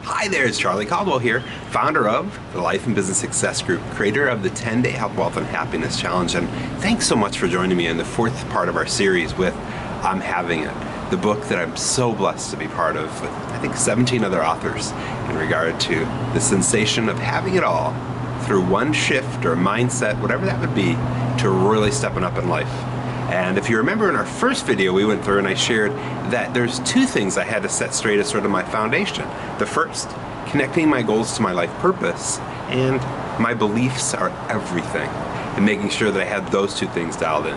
Hi there, it's Charlie Caldwell here, founder of the Life and Business Success Group, creator of the 10-Day Health, Wealth, and Happiness Challenge, and thanks so much for joining me in the fourth part of our series with I'm Having It, the book that I'm so blessed to be part of with, I think, 17 other authors in regard to the sensation of having it all through one shift or mindset, whatever that would be, to really stepping up in life. And if you remember in our first video we went through and I shared that there's two things I had to set straight as sort of my foundation. The first, connecting my goals to my life purpose, and my beliefs are everything, and making sure that I had those two things dialed in.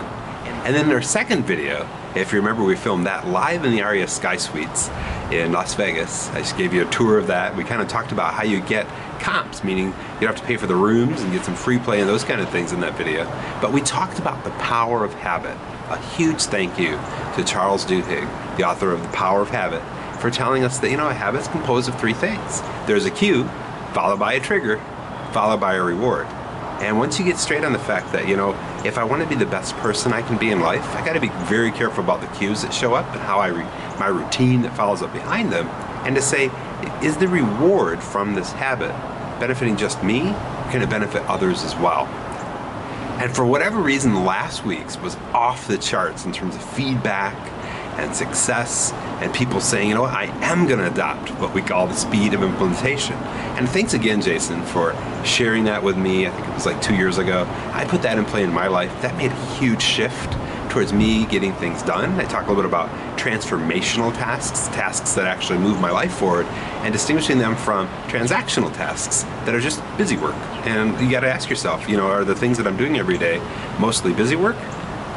And then in our second video, if you remember, we filmed that live in the Aria Sky Suites in Las Vegas. I just gave you a tour of that. We kind of talked about how you get comps, meaning you don't have to pay for the rooms and get some free play and those kind of things in that video. But we talked about the power of habit. A huge thank you to Charles Duhigg, the author of The Power of Habit, for telling us that, a habit's composed of three things. There's a cue, followed by a trigger, followed by a reward. And once you get straight on the fact that, if I want to be the best person I can be in life, I got to be very careful about the cues that show up and how my routine that follows up behind them, and to say, is the reward from this habit benefiting just me, or can it benefit others as well? And for whatever reason, last week's was off the charts in terms of feedback and success, and people saying, I am going to adopt what we call the speed of implementation. And thanks again, Jason, for sharing that with me. I think it was like 2 years ago. I put that in play in my life. That made a huge shift towards me getting things done. I talk a little bit about transformational tasks that actually move my life forward, and distinguishing them from transactional tasks that are just busy work. And you got to ask yourself, are the things that I'm doing every day mostly busy work,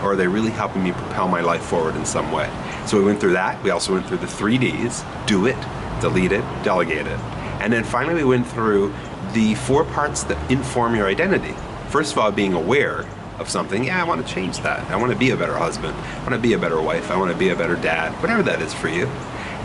or are they really helping me propel my life forward in some way? So we went through that. We also went through the 3 Ds: do it, delete it, delegate it. And then finally we went through the 4 parts that inform your identity. First of all, being aware of something. I want to change that. I want to be a better husband. I want to be a better wife. I want to be a better dad, whatever that is for you.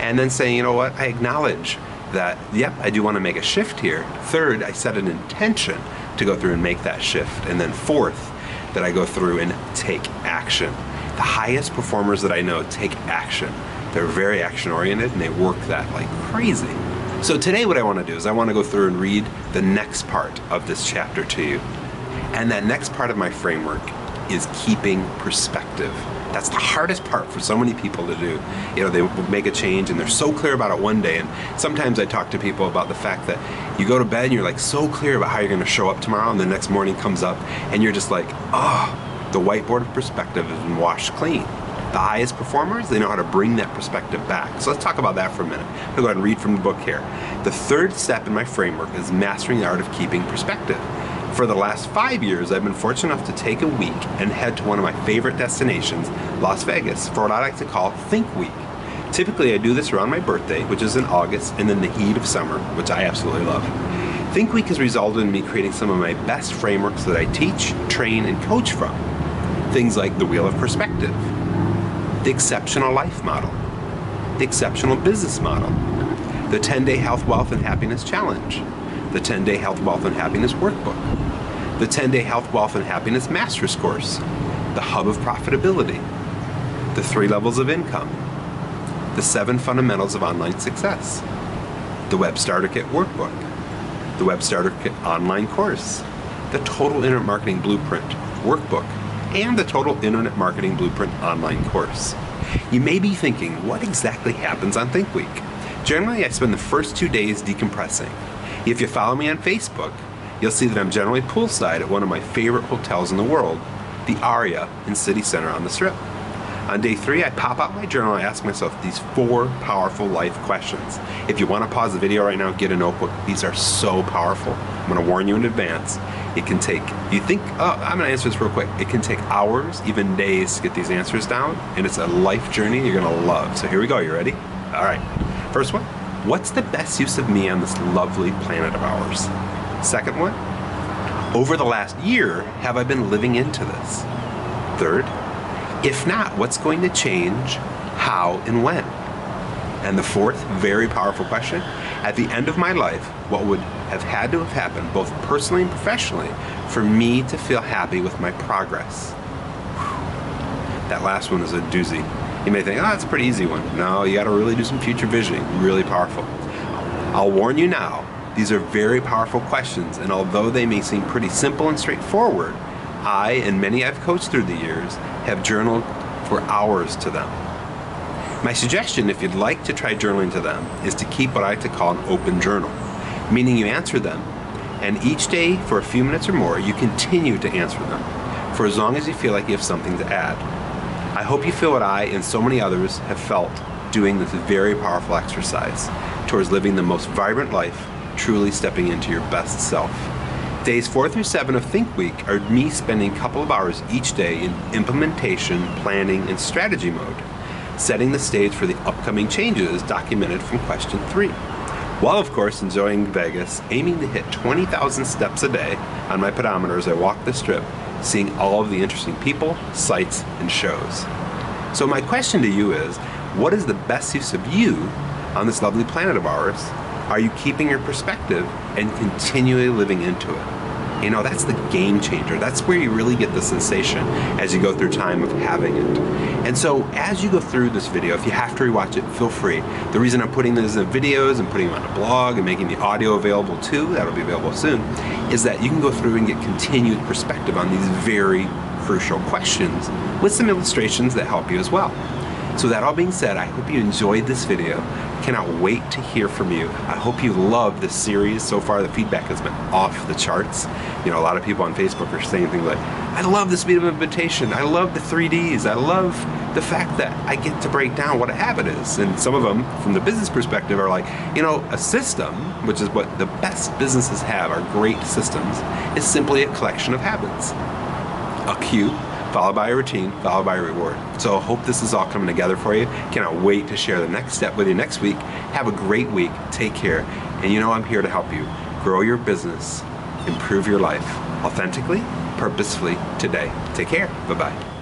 And then saying, I acknowledge that, yep, I do want to make a shift here. Third, I set an intention to go through and make that shift. And then fourth, that I go through and take action. The highest performers that I know take action. They're very action oriented and they work that like crazy. So today what I want to do is I want to go through and read the next part of this chapter to you. And that next part of my framework is keeping perspective. That's the hardest part for so many people to do. They make a change and they're so clear about it one day, and sometimes I talk to people about the fact that you go to bed and you're like so clear about how you're going to show up tomorrow, and the next morning comes up and you're just like, the whiteboard of perspective has been washed clean. The highest performers, they know how to bring that perspective back. So let's talk about that for a minute. I'm going to go ahead and read from the book here. The third step in my framework is mastering the art of keeping perspective. For the last 5 years, I've been fortunate enough to take a week and head to one of my favorite destinations, Las Vegas, for what I like to call Think Week. Typically, I do this around my birthday, which is in August, and then the heat of summer, which I absolutely love. Think Week has resulted in me creating some of my best frameworks that I teach, train, and coach from. Things like the Wheel of Perspective, the Exceptional Life Model, the Exceptional Business Model, the 10-Day Health, Wealth, and Happiness Challenge, the 10-Day Health, Wealth, and Happiness Workbook, the 10-Day Health, Wealth, and Happiness Master's Course, the Hub of Profitability, the 3 Levels of Income, the 7 Fundamentals of Online Success, the Web Starter Kit Workbook, the Web Starter Kit Online Course, the Total Internet Marketing Blueprint Workbook, and the Total Internet Marketing Blueprint Online Course. You may be thinking, what exactly happens on Think Week? Generally, I spend the first 2 days decompressing. If you follow me on Facebook, you'll see that I'm generally poolside at one of my favorite hotels in the world, the Aria in City Center on the Strip. On day 3, I pop out my journal and I ask myself these 4 powerful life questions. If you want to pause the video right now, get a notebook. These are so powerful. I'm going to warn you in advance. It can take, I'm going to answer this real quick. It can take hours, even days to get these answers down, and it's a life journey you're going to love. So here we go. You ready? All right. First one. What's the best use of me on this lovely planet of ours? Second one, over the last year, have I been living into this? Third, if not, what's going to change, how, and when? And the fourth, very powerful question, at the end of my life, what would have had to have happened, both personally and professionally, for me to feel happy with my progress? That last one is a doozy. You may think, oh, that's a pretty easy one. No, you got to really do some future visioning. Really powerful. I'll warn you now, these are very powerful questions, and although they may seem pretty simple and straightforward, I, and many I've coached through the years, have journaled for hours to them. My suggestion, if you'd like to try journaling to them, is to keep what I like to call an open journal, meaning you answer them, and each day for a few minutes or more, you continue to answer them, for as long as you feel like you have something to add. I hope you feel what I and so many others have felt doing this very powerful exercise towards living the most vibrant life, truly stepping into your best self. Days 4 through 7 of Think Week are me spending a couple of hours each day in implementation, planning, and strategy mode, setting the stage for the upcoming changes documented from question 3. While of course enjoying Vegas, aiming to hit 20,000 steps a day on my pedometer as I walk the strip, seeing all of the interesting people, sights, and shows. So my question to you is, what is the best use of you on this lovely planet of ours? Are you keeping your perspective and continually living into it? You know, that's the game changer. That's where you really get the sensation as you go through time of having it. And so as you go through this video, if you have to rewatch it, feel free. The reason I'm putting these in videos and putting them on a blog and making the audio available too, that'll be available soon, is that you can go through and get continued perspective on these very crucial questions with some illustrations that help you as well. So that all being said, I hope you enjoyed this video. Cannot wait to hear from you. I hope you love this series. So far the feedback has been off the charts. You know, a lot of people on Facebook are saying things like, I love this video implementation. I love the 3Ds. I love the fact that I get to break down what a habit is. And some of them, from the business perspective, are like, you know, a system, which is what the best businesses have, are great systems, is simply a collection of habits. A cue, followed by a routine, followed by a reward. So I hope this is all coming together for you. Cannot wait to share the next step with you next week. Have a great week. Take care. And you know I'm here to help you grow your business, improve your life authentically, purposefully today. Take care. Bye-bye.